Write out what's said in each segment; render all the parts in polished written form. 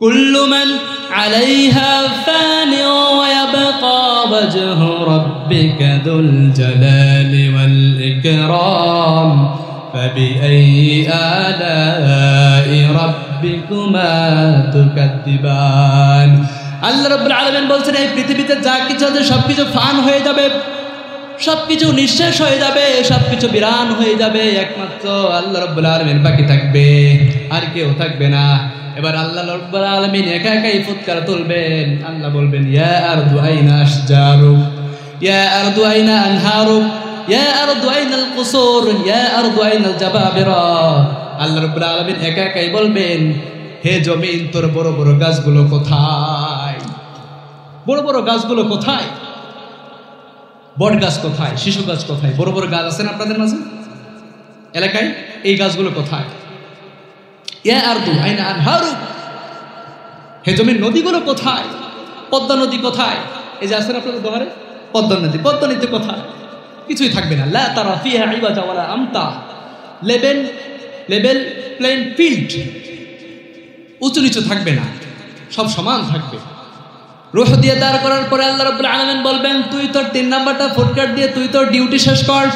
কুল্লু মান আলাইহা ফানি ওয়া ইয়াবকা ওয়াজহু রাব্বিকা যুল জালালি ওয়াল ইকরাম ফাবিআইয়ি আলাই রাব্বিকুমা তুকাদ্দিবান। আল্লাহ রাব্বুল আলামিন বলছেন এই পৃথিবীতে যা কিছু আছে সবকিছু ফান হয়ে যাবে, সবকিছু নিঃশেষ হয়ে যাবে, সবকিছু বিরান হয়ে যাবে, একমাত্র আল্লাহ রাব্বুল আলামিন বাকি থাকবে, আর কেউ থাকবে না। এবার আল্লাহ রাব্বুল আলামিন একা একাই ফুৎকার তুলবেন। আল্লাহ বলবেন ইয়া আরদু আইনা আশজারুক, ইয়া আরদু আইনা আনহারুক, ইয়া আরদু আইনাল কুসুর, ইয়া আরদু আইনাল জাবাবিরা। আল্লাহ রাব্বুল আলামিন একা একাই বলবেন হে জমিন তোর বড় বড় গাছগুলো কোথায়, বড় বড় গাছগুলো কোথায়, বট গাছ কোথায়, শিশু গাছ কোথায়, বড় বড় গাছ আছে না আপনাদের মাঝে এলাকায়, এই গাছগুলো কোথায়? ইয়া আরদু আইনা আনহারুক, হে জমিন নদীগুলো কোথায়, পদ্মা নদী কোথায়? এই যে আছেন আপনাদের দোহারে পদ্মা নদী, পদ্মা নদী কোথায়? কিছুই থাকবে না। লা তারা ফিহা ইওয়াজা ওয়ালা আমতা, লেভেল লেভেল প্লেন ফিল্ড, উঁচু নিচু থাকবে না, সব সমান থাকবে। রূহ দিয়ে দাঁড় করার পরে আল্লাহ রাব্বুল আলামিন বলবেন তুই তোর 3 নাম্বারটা ফুটকাট দিয়ে তুই তোর ডিউটি শেষ কর।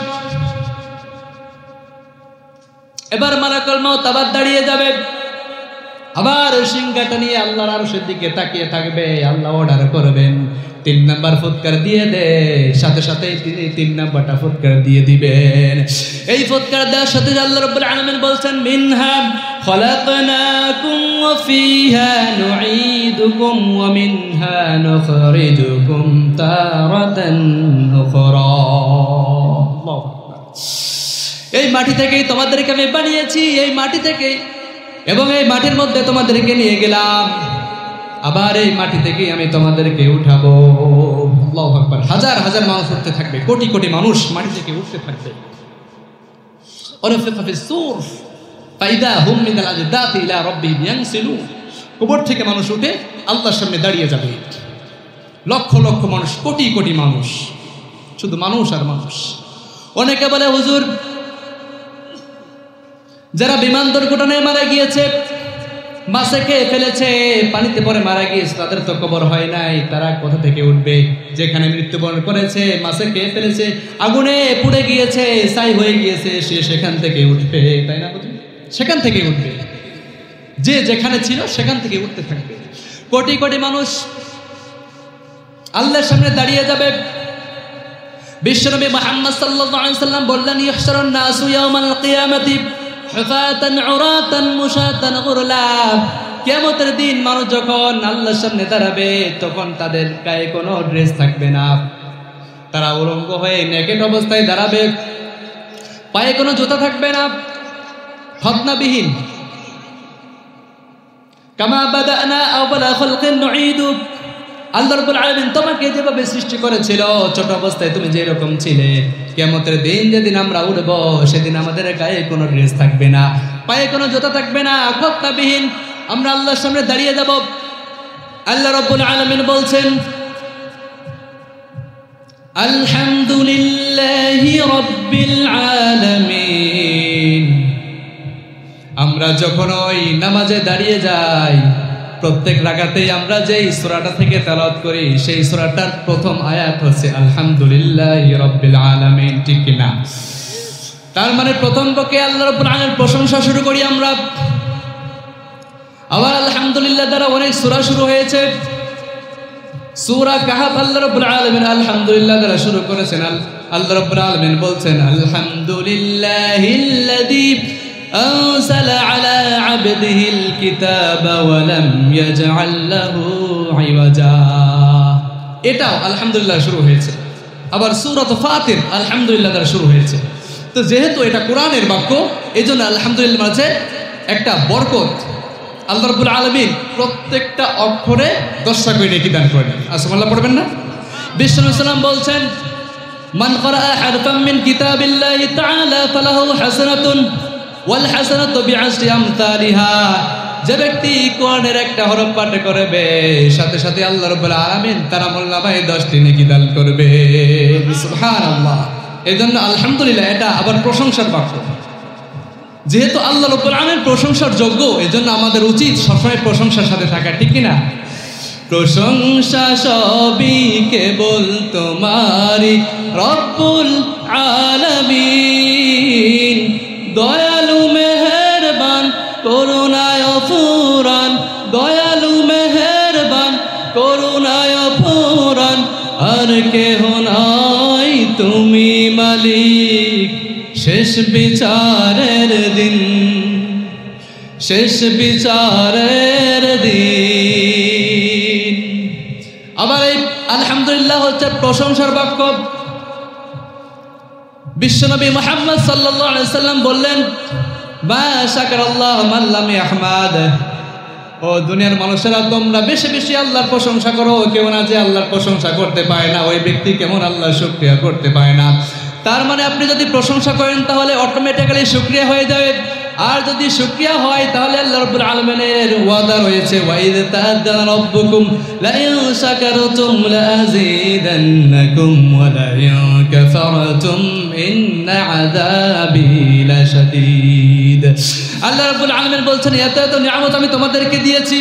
এবার মালাকুল মউত আবার দাঁড়িয়ে যাবে, আবার সিংহাটা নিয়ে আল্লাহর আরশের দিকে তাকিয়ে থাকবে। আল্লাহ অর্ডার করবেন 3 নাম্বার ফুৎকার দিয়ে দে, সাথে সাথে তিনি 3 নাম্বারটা ফুৎকার দিয়ে দিবেন। এই ফুৎকার দেওয়ার সাথে আল্লাহ রাব্বুল আলামিন বলছেন মিনহা খলাকনাকুম ওয়া ফিহা নুঈদুকুম ওয়া মিনহা নুখরিজুকুম তারাতান উখরা। আল্লাহু আকবার। এই মাটি থেকেই তোমাদেরকে আমি বানিয়েছি, এই মাটি থেকে, এবং এই মাটির মধ্যে তোমাদেরকে নিয়ে গেলাম, আবার এই মাটি থেকে আমি তোমাদেরকে উঠাবো। আল্লাহু আকবার। হাজার হাজার মানুষ উঠতে থাকবে, কোটি কোটি মানুষ মাটি থেকে উঠতে থাকবে। ওয়ানফিখা ফিস-সূর ফাইদা হুম মিনাল আজদাতি ইলা রাব্বিহিম ইয়ানসিলুন। কবর থেকে মানুষ উঠে আল্লাহর সামনে দাঁড়িয়ে যাবে, লক্ষ লক্ষ মানুষ, কোটি কোটি মানুষ, শুধু মানুষ আর মানুষ। অনেকে বলে হুজুর যারা বিমান দুর্ঘটনায় মারা গিয়েছে, মাছে খেয়ে ফেলেছে, পানিতে পরে মারা গিয়েছে, তাদের তো কবর হয় নাই, তারা কোথা থেকে উঠবে? যেখানে মৃত্যুবরণ করেছে, মাছে খেয়ে ফেলেছে, আগুনে পুড়ে গিয়েছে, ছাই হয়ে গিয়েছে, সে সেখান থেকে উঠবে, তাই না? সেখান থেকে উঠবে, যে যেখানে ছিল সেখান থেকে উঠতে থাকবে। কোটি কোটি মানুষ আল্লাহর সামনে দাঁড়িয়ে যাবে। বিশ্বনবী মুহাম্মদ সাল্লাল্লাহু আলাইহি ওয়াসাল্লাম বললেন ইহশারুন নাসু ইয়াওমাল কিয়ামাতি হুফাতান উরাতান মুশাতান গুরলা। কিয়ামতের দিন মানুষ যখন আল্লাহর সামনে দাঁড়াবে তখন তাদের গায়ে কোনো ড্রেস থাকবে না, তারা উলঙ্গ হয়ে নেকেড অবস্থায় দাঁড়াবে, পায়ে কোনো জুতা থাকবে না, খতনাবিহীন। কামা বাদানা আওয়ালা খালকিন নুঈদু। আল্লাহ রাব্বুল আলামিন তোমাকে যেভাবে সৃষ্টি করেছিল ছোট অবস্থায় তুমি যেরকম ছিলে, কিয়ামতের দিন যেদিন আমরা উঠব সেদিন আমাদের গায়ে কোনো ড্রেস থাকবে না, পায়ে কোনো জুতা থাকবে না, খতনাবিহীন আমরা আল্লাহর সামনে দাঁড়িয়ে যাব। আল্লাহ রাব্বুল আলামিন বলছেন আলহামদুলিল্লাহি রাব্বিল আলামিন। আমরা যখন ওই নামাজে দাঁড়িয়ে যাই, প্রত্যেক রাকাতেই আমরা যেই সূরাটা থেকে তেলাওয়াত করি সেই সূরাটার প্রথম আয়াত হচ্ছে আলহামদুলিল্লাহি রাব্বিল আলামিন, ঠিক কি না? তার মানে প্রথম পক্ষে আল্লাহ রাব্বুল আলামিনের প্রশংসা শুরু করি আমরা। আবার আলহামদুলিল্লাহ দ্বারা অনেক সূরা শুরু হয়েছে। সূরা কাহফ আল্লাহ রাব্বুল আলামিন আলহামদুলিল্লাহ দ্বারা শুরু করেছেন। আল্লাহ রাব্বুল আলামিন বলছেন আলহামদুলিল্লাহিল্লাযী أنزل على عبده الكتاب ولم يجعل له عوجا। এটাও আলহামদুলিল্লাহ শুরু হয়েছে। আবার সূরা ফাতির আলহামদুলিল্লাহ দ্বারা শুরু হয়েছে। তো যেহেতু এটা কোরআনের বাক্য, এজন্য আলহামদুলিল্লাহ মাঝে একটা বরকত। আল্লাহ রাব্বুল আলামিন প্রত্যেকটা অক্ষরে 10টা করে নেকি দান করেন। সুবহানাল্লাহ পড়বেন না? বিষ্ণু সাল্লাম বলছেন মান ক্বারা হারফাম মিন কিতাবিল্লাহি তাআলা ফালাহু হাসানাতুন ওয়াল হাসানাতু বিআশরি আমসালিহা। যে ব্যক্তি কোরআনের একটা হরফ পাঠ করবে সাথে সাথে আল্লাহ রাব্বুল আলামিন তার আমলনামায় 10টি নেকি দান করবে। সুবহানাল্লাহ। এজন্য আলহামদুলিল্লাহ এটা আবার প্রশংসার বাক্য। যেহেতু আল্লাহ রাব্বুল আলামিন প্রশংসার যোগ্য, এজন্য আমাদের উচিত সবসময় প্রশংসার সাথে থাকা, ঠিক কিনা? প্রশংসা সবই কেবল তোমারই রব্বুল আলামিন, দয়ালু মেহেরবান করুণায় ফুরান, দয়ালু মেহেরবান করুণায় ফুরান, আর কেহ নাই তুমি মালিক শেষ বিচারের দিন, শেষ বিচারের দিন। আবার এই আলহামদুলিল্লাহ হচ্ছে প্রশংসার বাক্য। বিশ্বনবী মুহাম্মদ সাল্লাল্লাহু আলাইহি সাল্লাম বললেন, মা শাকারাল্লাহ মান লাম ইয়াহমাদ, ও দুনিয়ার মানুষেরা তোমরা বেশি বেশি আল্লাহর প্রশংসা করো। কেউ না যে আল্লাহর প্রশংসা করতে পারে না, ওই ব্যক্তি কেমন আল্লাহর শুকরিয়া করতে পারে না। তার মানে আপনি যদি প্রশংসা করেন তাহলে অটোমেটিক্যালি শুকরিয়া হয়ে যাবে। আর যদি শুকরিয়া হয় তাহলে আল্লাহ রাব্বুল আলামিনের ওয়াদা রয়েছে, ওয়াইদ তাআযানা রাব্বুকুম লা ইন শাকারতুম লা আযীদান্নাকুম ওয়া লা ইন কাফারতুম ইন্না আযাবি লাশাদীদ। আল্লাহ রাব্বুল আলামিন বলছেন, এত এত নিয়ামত আমি তোমাদেরকে দিয়েছি,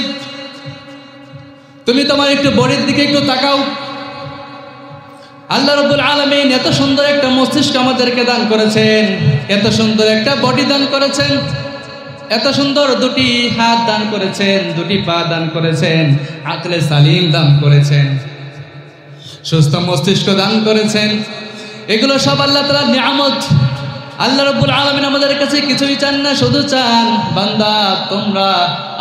তুমি তোমার একটু বডির দিকে একটু তাকাও। আল্লাহ রাব্বুল আলামিন এত সুন্দর একটা মস্তিষ্ক আমাদেরকে দান করেছেন, এত সুন্দর একটা বডি দান করেছেন, এত সুন্দর দুটি হাত দান করেছেন, দুটি পা দান করেছেন, আকলে সালিম দান করেছেন, সুস্থ মস্তিষ্ক দান করেছেন। এগুলো সব আল্লাহ তাআলার নিয়ামত। আল্লাহ রাব্বুল আলামিন আমাদের কাছে কিছুই চান না, শুধু চান বান্দা তোমরা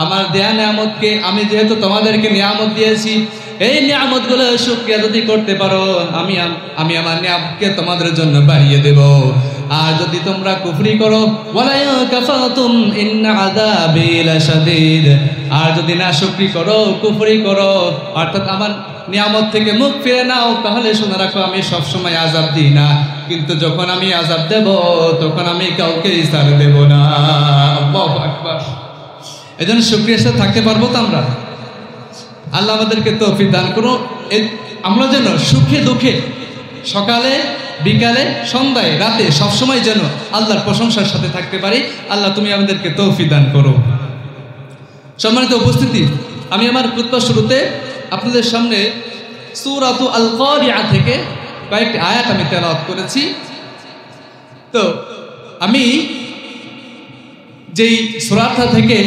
আমার দেয়া নিয়ামতকে, আমি যেহেতু তোমাদেরকে নিয়ামত দিয়েছি, এই নিয়ামতগুলো শুকরিয়া যদি করতে পারো আমি আমার নিয়ামতকে তোমাদের জন্য বাড়িয়ে দেব। আর যদি তোমরা কুফরি করো, ওয়ালা কাফাতুম ইন্না আযাবি লাশাদীদ, আর যদি না শুকরি করো, কুফরি করো, অর্থাৎ আমার নিয়ামত থেকে মুখ ফিরে নাও, তাহলে শুনে রাখো আমি সবসময় আযাব দিই না, কিন্তু যখন আমি আযাব দেব তখন আমি কাউকে ছাড় দেব না। আল্লাহু আকবার। এজন্য শুকরিয়ার সাথে থাকতে পারবো তো আমরা? আল্লাহ আমাদেরকে তৌফিক দান করুন, আমরা যেন সুখে দুঃখে, সকালে বিকালে সন্ধ্যায় রাতে সবসময় যেন আল্লাহর প্রশংসার সাথে থাকতে পারি। আল্লাহ তুমি আমাদেরকে তৌফিক দান করো। সম্মানিত উপস্থিতি, আমি আমার খুতবার শুরুতে আপনাদের সামনে সূরাতু আল কারিআ থেকে কয়েকটি আয়াত আমি তেলাওয়াত করেছি। তো আমি যেই সূরাটা থেকে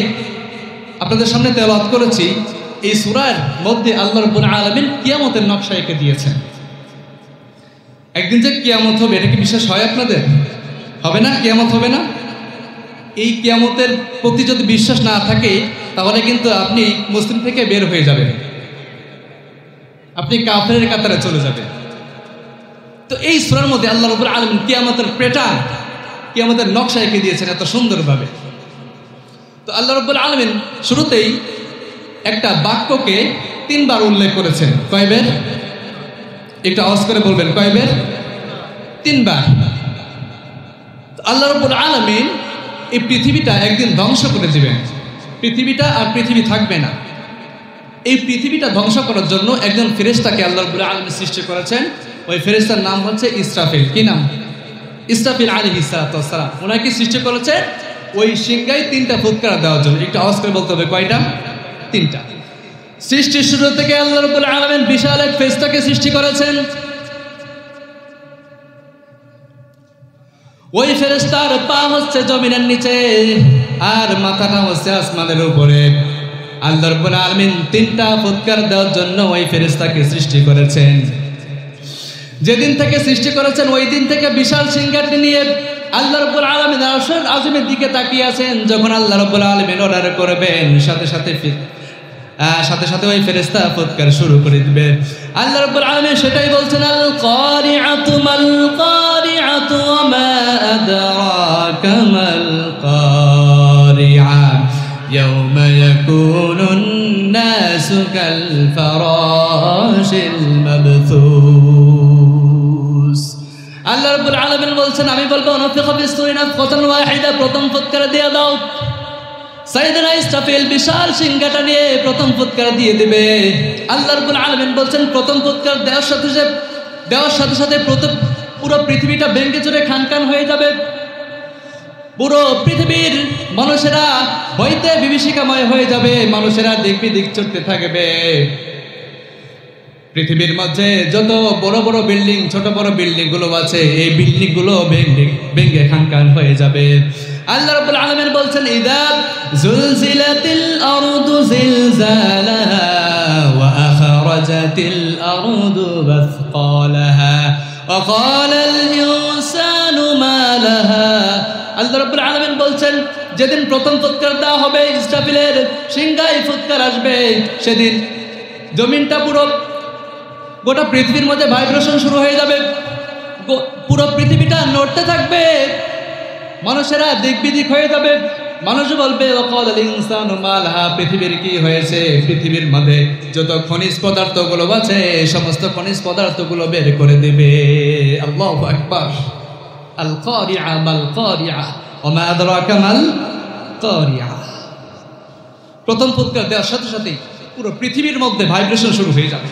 আপনাদের সামনে তেলাওয়াত করেছি, এই সূরার মধ্যে আল্লাহ রাব্বুল আলামিন কিয়ামতের নকশা এঁকে দিয়েছেন। একদিন যে কিয়ামত হবে, এটা কি বিশ্বাস হয় আপনাদের? হবে না? কিয়ামত হবে না? এই কিয়ামতের প্রতি যদি বিশ্বাস না থাকে তাহলে কিন্তু আপনি মুসলিম থেকে বের হয়ে যাবেন, আপনি কাফেরের কাতারে চলে যাবেন। তো এই সূরার মধ্যে আল্লাহ রাব্বুল আলামিন কিয়ামতের প্যাটার্ন, কিয়ামতের নকশা এঁকে দিয়েছেন এত সুন্দরভাবে। তো আল্লাহ রাব্বুল আলামিন শুরুতেই একটা বাক্যকে 3 বার উল্লেখ করেছেন। কয়বার? একটু আওয়াজ করে বলবেন, কয়বার? 3 বার। আল্লাহ রাব্বুল আলামিন এই পৃথিবীটা একদিন ধ্বংস করে দিবেন, পৃথিবীটা আর পৃথিবী থাকবে না। এই পৃথিবীটা ধ্বংস করার জন্য একজন ফেরেশতাকে আল্লাহ রাব্বুল আলামিন সৃষ্টি করেছেন। ওই ফেরেশতার নাম হচ্ছে ইসরাফিল। কি নাম? ইসরাফিল আলাইহিস সালাতু ওয়াস সালাম। ওনাকে সৃষ্টি করেছে ওই সিংহায় 3টা ফুৎকার দেওয়ার জন্য। একটু আওয়াজ করে বলতে হবে, কয়টা? 3টা। সৃষ্টির শুরু থেকে আল্লাহ রাব্বুল আলামিন বিশাল এক ফেরেশতাকে সৃষ্টি করেছেন। ওই ফেরেশতার পা হচ্ছে জমিনের নিচে আর মাথাটা হচ্ছে আসমানের উপরে। আল্লাহ রাব্বুল আলামিন 3টা ফুৎকার দেওয়ার জন্য ওই ফেরেশতাকে সৃষ্টি করেছেন। যেদিন থেকে সৃষ্টি করেছেন ওই দিন থেকে বিশাল সিংহাসন নিয়ে আল্লাহ রাব্বুল আলামিন আরশের আজিমের দিকে তাকিয়ে আছেন। যখন আল্লাহ রাব্বুল আলামিন অর্ডার করবেন, সাথে সাথে ওই ফেরেশতা ফুৎকার শুরু করে দিবে। আল্লাহ রাব্বুল আলামিন সেটাই বলছেন, আল কারিআতু মাল কারিআতু ওয়া মা আদরাকা মাল কারিআ ইয়াওমা ইয়াকুনুন নাসু কাল ফারাশিল মাবথুস। আল্লাহ রাব্বুল আলামিন বলছেন, আমি বলবো নাফিখা বিসসূরি নাফখাতান ওয়াহিদা, প্রথম ফুৎকার দিয়ে দাও। সাইয়েদনা ইসরাফিল বিশাল সিংহাটা নিয়ে প্রথম ফুৎকার দিয়ে দিবে। আল্লাহ রাব্বুল আলামিন বলছেন, প্রথম ফুৎকার দেওয়ার সাথে সাথে পুরো পৃথিবীটা ভেঙে চুরে খানখান হয়ে যাবে। পুরো পৃথিবীর মানুষেরা ভয়তে বিভীষিকাময় হয়ে যাবে, মানুষেরা দিক বিদিক চড়তে থাকবে। পৃথিবীর মধ্যে যত বড় বড় বিল্ডিং, ছোট বড় বিল্ডিং গুলো আছে, এই বিল্ডিং গুলো ভেঙে খানখান হয়ে যাবে। আল্লাহ রাব্বুল আলামিন বলছেন, ইযা যুলজিলাতিল আরদু জিলজালাহা ওয়া আখরাজাতিল আরদু আসকালাহা ওয়া ক্বালাল ইনসানু মা লাহা। আল্লাহ রাব্বুল আলামিন বলছেন, যেদিন প্রথম ফুৎকার দেওয়া হবে, ইসরাফিলের সিংহায় ফুৎকার আসবে, সেদিন জমিনটা পুরো গোটা পৃথিবীর মধ্যে ভাইব্রেশন শুরু হয়ে যাবে, পুরো পৃথিবীটা নড়তে থাকবে, মানুষেরা দিক বিদিক হয়ে যাবে। মানুষ বলবে, ওয়াকাল ইনসানু মা লাহা, পৃথিবীর কি হয়েছে? পৃথিবীর মধ্যে যত খনিজ পদার্থগুলো আছে, সমস্ত খনিজ পদার্থগুলো বের করে দেবে। আল্লাহু আকবার। আল কারিআ মাল কারিআ ওয়া মা আদরাকা মাল কারিআ। প্রথম ফুৎকার দেওয়ার সাথে সাথেই পুরো পৃথিবীর মধ্যে ভাইব্রেশন শুরু হয়ে যাবে,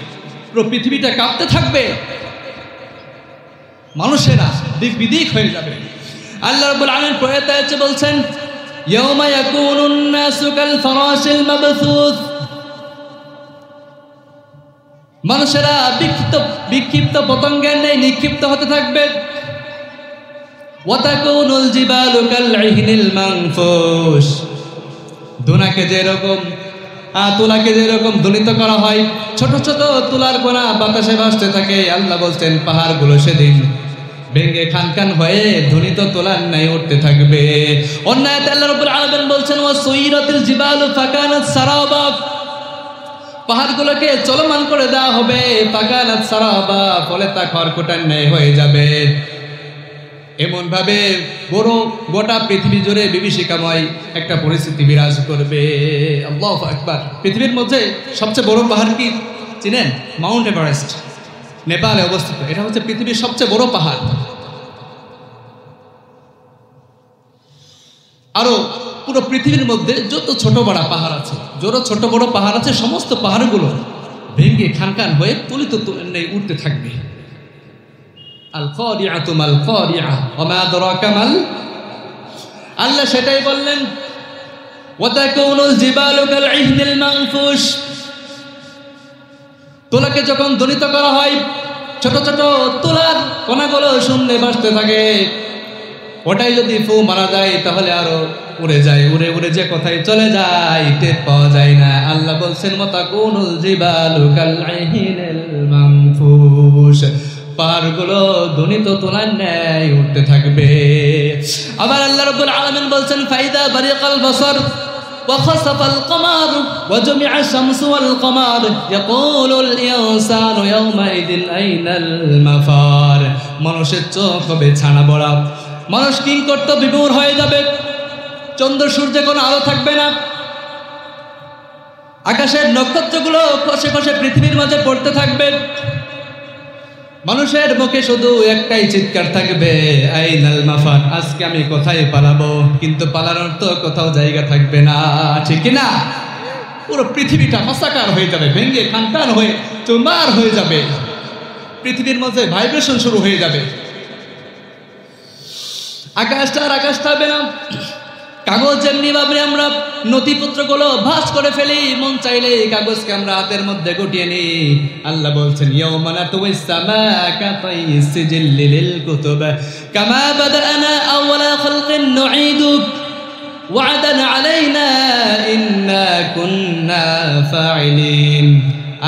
পুরো পৃথিবীটা কাঁপতে থাকবে, মানুষেরা দিক বিদিক হয়ে যাবে। আল্লাহ রাব্বুল আলামিন পরেতে আছে বলছেন, ইয়াউমা ইয়াকুনুন নাসু কাল ফারাশিল মাবসুস, মানুষেরা বিক্ষিপ্ত পতঙ্গের ন্যায় নিক্ষিপ্ত হতে থাকবে। ওয়া তাকুনুল জিবালু কাল ইহনিল মানফুশ, তুলাকে যেরকম দলিত করা হয়, ছোট ছোট তুলার কণা বাতাসে ভাসতে থাকে। আল্লাহ বলছেন, পাহাড়গুলো সেদিন ভেঙে খানখান হয়ে ধ্বনিত তোলার ন্যায় উঠতে থাকবে। অন্য আয়াতে আল্লাহ রাব্বুল আলামিন বলছেন, ওয়া সুইরাতিল জিবালু ফাকানাত সারাবা, পাহাড়গুলোকে চলমান করে দেওয়া হবে, ফাকানাত সারাবা, ফলে তা খড়কুটার ন্যায় হয়ে যাবে। এমন ভাবে গোটা পৃথিবী জুড়ে বিভীষিকাময় একটা পরিস্থিতি বিরাজ করবে। আল্লাহু আকবার। পৃথিবীর মধ্যে সবচেয়ে বড় পাহাড় কি চিনেন? মাউন্ট এভারেস্ট, নেপালে অবস্থিত। এটা হচ্ছে পৃথিবীর সবচেয়ে বড় পাহাড়। আরো পুরো পৃথিবীর মধ্যে যত ছোট বড় পাহাড় আছে, সমস্ত পাহাড়গুলো ভেঙে খানখান হয়ে তুলিত নেই উঠতে থাকবে। আল কারিআতু মাল কারিআ ওয়া মা আদরাকা মাল, আল্লাহ সেটাই বললেন, ওয়া তাকুনুল জিবালু কাল ইহনিল মানফুশ, তুলাকে যখন দলিত করা হয়, ছোট ছোট তুলার কণাগুলো শূন্যে ভাসতে থাকে। ওটাই যদি ফু মারা যায় তাহলে আরো উড়ে যায়, উড়ে যে কোথায় চলে যায় টের পাওয়া যায় না। আল্লাহ বলছেন, ওয়া তাকুনুল জিবালু কাল ইহনিল মানফুশ, পাহাড়গুলো ধ্বনিত তোলার ন্যায় উঠতে থাকবে। আবার আল্লাহ রাব্বুল আলামিন বলছেন, ফাইদা বারিকাল বাসার ওয়া খাসাফাল কমার ওয়া জুমিআ শামসু ওয়াল কমার ইয়াকুলুল ইনসানু ইয়াওমাইদিন আইনাল মাফার, মানুষের চোখ হবে ছানা বড়া, মানুষ কিংকর্ত বিমূঢ় হয়ে যাবে, চন্দ্র সূর্যে কোনো আলো থাকবে না, আকাশের নক্ষত্রগুলো খসে খসে পৃথিবীর মাঝে পড়তে থাকবে, মানুষের মুখে শুধু একটাই চিৎকার থাকবে, আইনাল মাফার, আজকে আমি কোথায় পালাবো? কিন্তু পালানোর তো কোথাও জায়গা থাকবে না, ঠিক না? পুরো পৃথিবীটা হাসাকার হয়ে যাবে, ভেঙে খানখান হয়ে চুরমার হয়ে যাবে, পৃথিবীর মধ্যে ভাইব্রেশন শুরু হয়ে যাবে, আকাশটা আর আকাশ থাকবে না। কাগজ যেমনি ভাবে আমরা নথিপত্রগুলো ভাঁজ করে ফেলি, মন চাইলে এই কাগজকে আমরা হাতের মধ্যে গুটিয়ে নিই। আল্লাহ বলছেন, ইয়াউমা নাতুইস সামাআ কাতাইস সিজিল্লি লিল কুতুব কামা বাদানা আওয়ালা খালকিন নুঈদু ওয়া'দান আলাইনা ইন্না কুন্না ফাইলিন।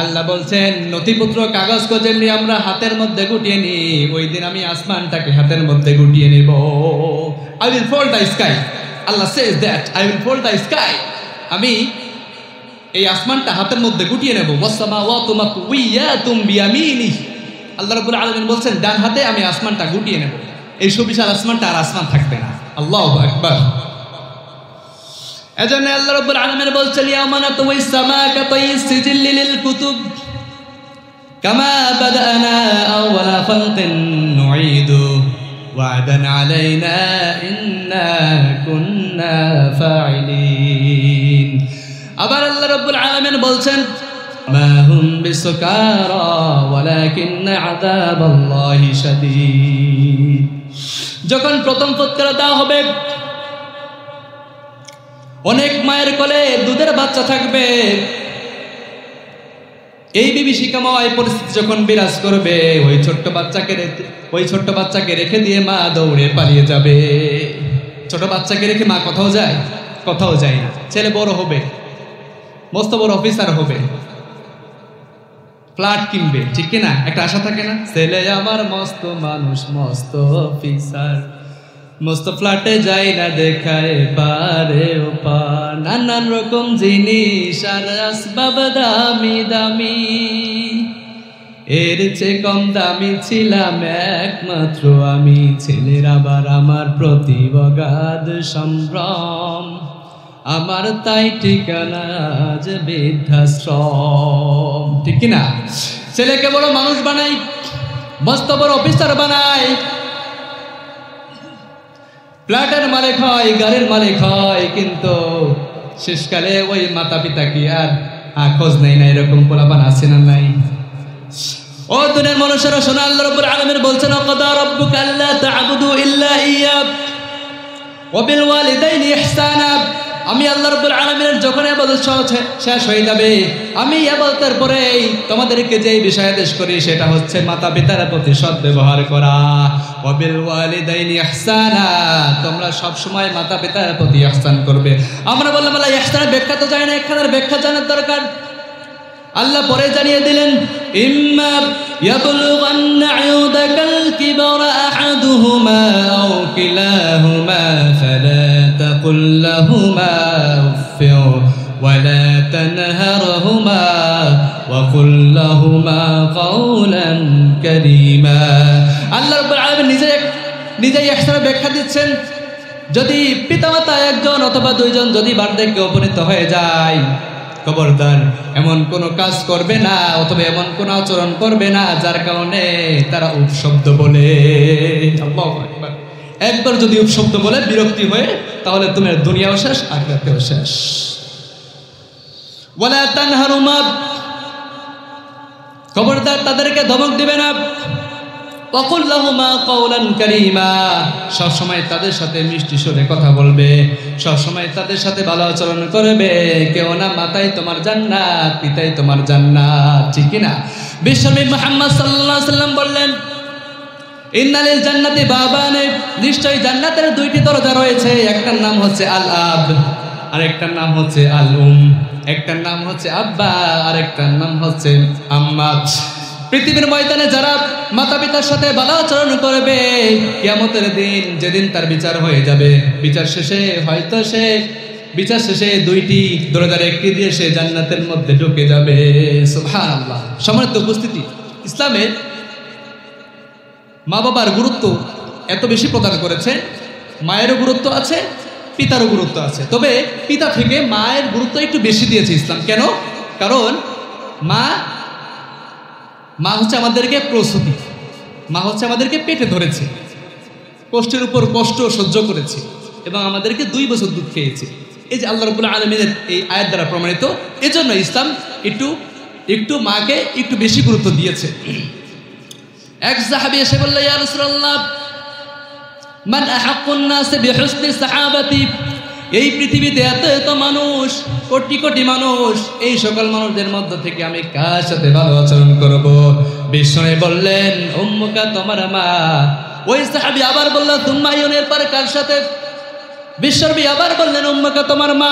আল্লাহ বলছেন, নথিপত্র কাগজকে যেমনি আমরা হাতের মধ্যে গুটিয়ে নিই, ওই দিন আমি আসমানটাকে হাতের মধ্যে গুটিয়ে নেব। I will fold the sky. Allah says that I will fold the sky. আমি এই আসমানটা হাতের মধ্যে গুটিয়ে নেব। ওয়াসসামাওয়াতু মাতউইয়াতুম বিয়ামিনি, আল্লাহ রাব্বুল আলামিন বলছেন, ডান হাতে আমি আসমানটা গুটিয়ে নেব। এই সুবিশাল আসমানটা আর আসমান থাকবে না। আল্লাহু আকবার। এজন্য আল্লাহ রাব্বুল আলামিন বলছেন, ইয়াউমা নাতুইস সামাআ কাতাইস সিজিল্লি লিল কুতুব কামা বাদানা আওয়ালা খালকিন নুঈদু ওয়া'দান আলাইনা ইন্না কুন্না ফাইলিন। আবার আল্লাহ রাব্বুল আলামিন বলছেন, মা হুম বিসুকারা ওয়ালাকিন্না আযাবাল্লাহি শাদীদ। যখন প্রথম ফুৎকার দেওয়া হবে, অনেক মায়ের কোলে দুধের বাচ্চা থাকবে, এই বিভীষিকাময় পরিস্থিতি যখন বিরাজ করবে, ওই ছোট্ট বাচ্চাকে রেখে দিয়ে মা দৌড়ে পালিয়ে যাবে। ছোট বাচ্চাকে রেখে মা কোথাও যায়? কোথাও যায় না। ছেলে বড় হবে, মস্ত বড় অফিসার হবে, ফ্ল্যাট কিনবে, ঠিক কিনা? একটা আশা থাকে না, ছেলে আমার মস্ত মানুষ, মস্ত অফিসার, মস্ত ফ্ল্যাটে যাই না দেখায় পারে ও পার, নানান রকম জিনিস আর আসবাব দামি দামি, এর চেয়ে কম দামি ছিলাম একমাত্র আমি, ছেলের আবার আমার প্রতি অগাধ সম্ভ্রম, আমার তাই ঠিকানা আজ বৃদ্ধাশ্রম, ঠিক কিনা? ছেলেকে বড় মানুষ বানাই, মস্ত বড় অফিসার বানাই, ফ্ল্যাটের মালিক হয়, গাড়ির মালিক হয়, কিন্তু শেষকালে ওই মাতা পিতা কি আর খোঁজ নেই না? এরকম পোলাপান আছে না নাই? ও দুনিয়ার মানুষেরা শোনো, আল্লাহ রাব্বুল আলামিন বলছেন, ওয়াকাদা রাব্বুকা আল্লা তা'বুদু ইল্লা ইয়্যা ওয়া বিল ওয়ালিদাইনি ইহসানা। আমি আল্লাহ রাব্বুল আলামিনের যখন ইবাদত শেষ হয়ে যাবে, আমি ইবাদতের পরেই তোমাদেরকে যে বিষয় আদেশ করি সেটা হচ্ছে মাতা পিতার প্রতি সৎ ব্যবহার করা। ওয়া বিল ওয়ালিদাইনি ইহসানা, তোমরা সব সময় মাতা পিতার প্রতি ইহসান করবে। আমরা বললাম আল্লাহ ইহসানের ব্যাখ্যা তো জানি না, এখানের ব্যাখ্যা জানার দরকার। আল্লাহ পরে জানিয়ে দিলেন, ইম্মা ইয়াবলুগান্না ইউদাকাল কিবরা আহাদুহুমা আও কিলাহুমা ফালা তাকুল লাহুমা উফফিন ওয়া লা তানহারহুমা ওয়া কুল লাহুমা কাওলান কারীমা। আল্লাহ রাব্বুল আলামিন নিজেই ইহসানের ব্যাখ্যা দিচ্ছেন। যদি পিতামাতা একজন অথবা দুইজন যদি বার্ধক্যে উপনীত হয়ে যায়, খবরদার এমন কোনো কাজ করবে না অথবা এমন কোনো আচরণ করবে না যার কারণে তারা উপশব্দ বলে। আল্লাহু আকবার। একবার যদি উপশব্দ বলে বিরক্তি হয়ে, তাহলে তোমার দুনিয়াও শেষ, আখিরাতেও শেষ। ওয়ালা তানহারুমা, খবরদার তাদেরকে ধমক দিবে না। ওয়াকুল লাহুমা কাওলান কারীমা, সব সময় তাদের সাথে মিষ্টি সুরে কথা বলবে, সব সময় তাদের সাথে ভালো আচরণ করবে। কেউ না মাতাই তোমার জান্নাত, পিতাই তোমার জান্নাত, ঠিক কি না? বিশ্বনবী মুহাম্মদ সাল্লাল্লাহু আলাইহি ওয়াসাল্লাম বললেন, ইন্নালিল জান্নাতি বাবানে, নিশ্চয়ই জান্নাতের দুইটি দরজা রয়েছে। একটার নাম হচ্ছে আল আব, আর একটার নাম হচ্ছে আল উম। একটার নাম হচ্ছে আব্বা, আর একটার নাম হচ্ছে আম্মা। পৃথিবীর ময়দানে যারা মাতা পিতার সাথে ভালো আচরণ করবে, কিয়ামতের দিন যেদিন তার বিচার হয়ে যাবে, বিচার শেষে দুইটি দরজার একটি দিয়ে সে জান্নাতের মধ্যে ঢুকে যাবে। সুবহানাল্লাহ। সম্মানিত উপস্থিতি, ইসলামে মা বাবার গুরুত্ব এত বেশি প্রদান করেছে। মায়েরও গুরুত্ব আছে, পিতারও গুরুত্ব আছে, তবে পিতা থেকে মায়ের গুরুত্ব একটু বেশি দিয়েছে ইসলাম। কেন? কারণ মা হচ্ছে আমাদেরকে প্রসূতি, মা হচ্ছে আমাদেরকে পেটে ধরেছে, কষ্টের উপর কষ্ট সহ্য করেছে এবং আমাদেরকে 2 বছর দুধ খেয়েছে। এই যে আল্লাহ রাব্বুল আলামিনের এই আয়াত দ্বারা প্রমাণিত। এজন্য ইসলাম একটু মাকে একটু বেশি গুরুত্ব দিয়েছে। এক সাহাবী এসে বলল, ইয়া রাসূলুল্লাহ, মান আহাক্কুন নাস বিহুসনি সাহাবাতি, এই পৃথিবীতে এত মানুষ, কোটি কোটি মানুষ, এই সকল মানুষদের মধ্য থেকে আমি কার সাথে ভালো আচরণ করব? বিশ্বনবী বললেন, উম্মুকা, তোমার মা। ওই সাহাবী আবার বলল, তুম্মায়ুন, এরপরে কার সাথে? বিশ্বনবী আবার বললেন, উম্মুকা, তোমার মা।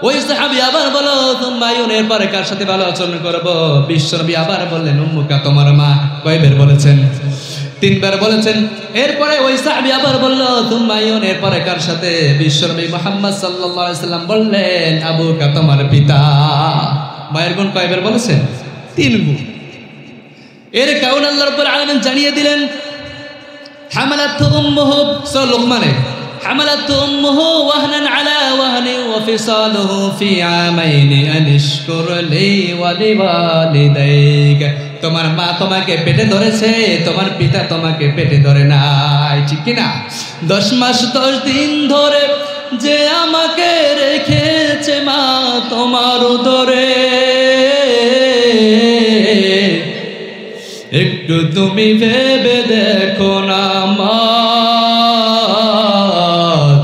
ওই সাহাবী আবার বলল, তুম্মায়ুন, এরপরে কার সাথে ভালো আচরণ করব? বিশ্বনবী আবার বললেন, উম্মুকা, তোমার মা। কয়বার বলেছেন? 3 বার বলেছেন। এরপরে ওই সাহাবী আবার বলল, তুম্মায়ুন, এরপরে কার সাথে? বিশ্বনবী মুহাম্মদ সাল্লাল্লাহু আলাইহি সাল্লাম বললেন, আবুকা, তোমার পিতা। মায়ের গুণ কয়বার বলেছেন? 3 গুণ। এর কারণ আল্লাহ রাব্বুল আলামিন জানিয়ে দিলেন, হামালাতহু উম্মুহু, সূরা লুকমানে, হামালাতহু উম্মুহু ওয়াহনান আলা ওয়াহনি ওয়া ফিসালুহু ফি আমাইনি আনিশকুর লি ওয়া লিওয়ালিদাইক। তোমার মা তোমাকে পেটে ধরেছে, তোমার পিতা তোমাকে পেটে ধরে নাই, ঠিক কিনা? 10 মাস 10 দিন ধরে যে আমাকে রেখেছে মা তোমার উদরে, একটু তুমি ভেবে দেখো না মা,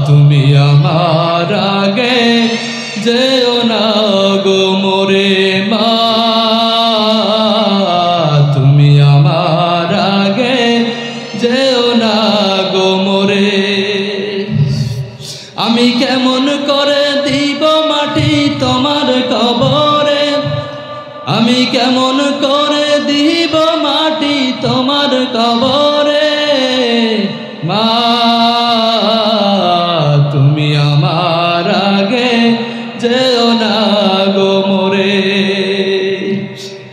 তুমি আমার আগে তুমি আমার আগে যেও না গো মোরে, আমি কেমন করে দিব মাটি তোমার কবরে, আমি কেমন করে দিব মাটি তোমার কবরে, মা তুমি আমার আগে যেও না গো মোরে।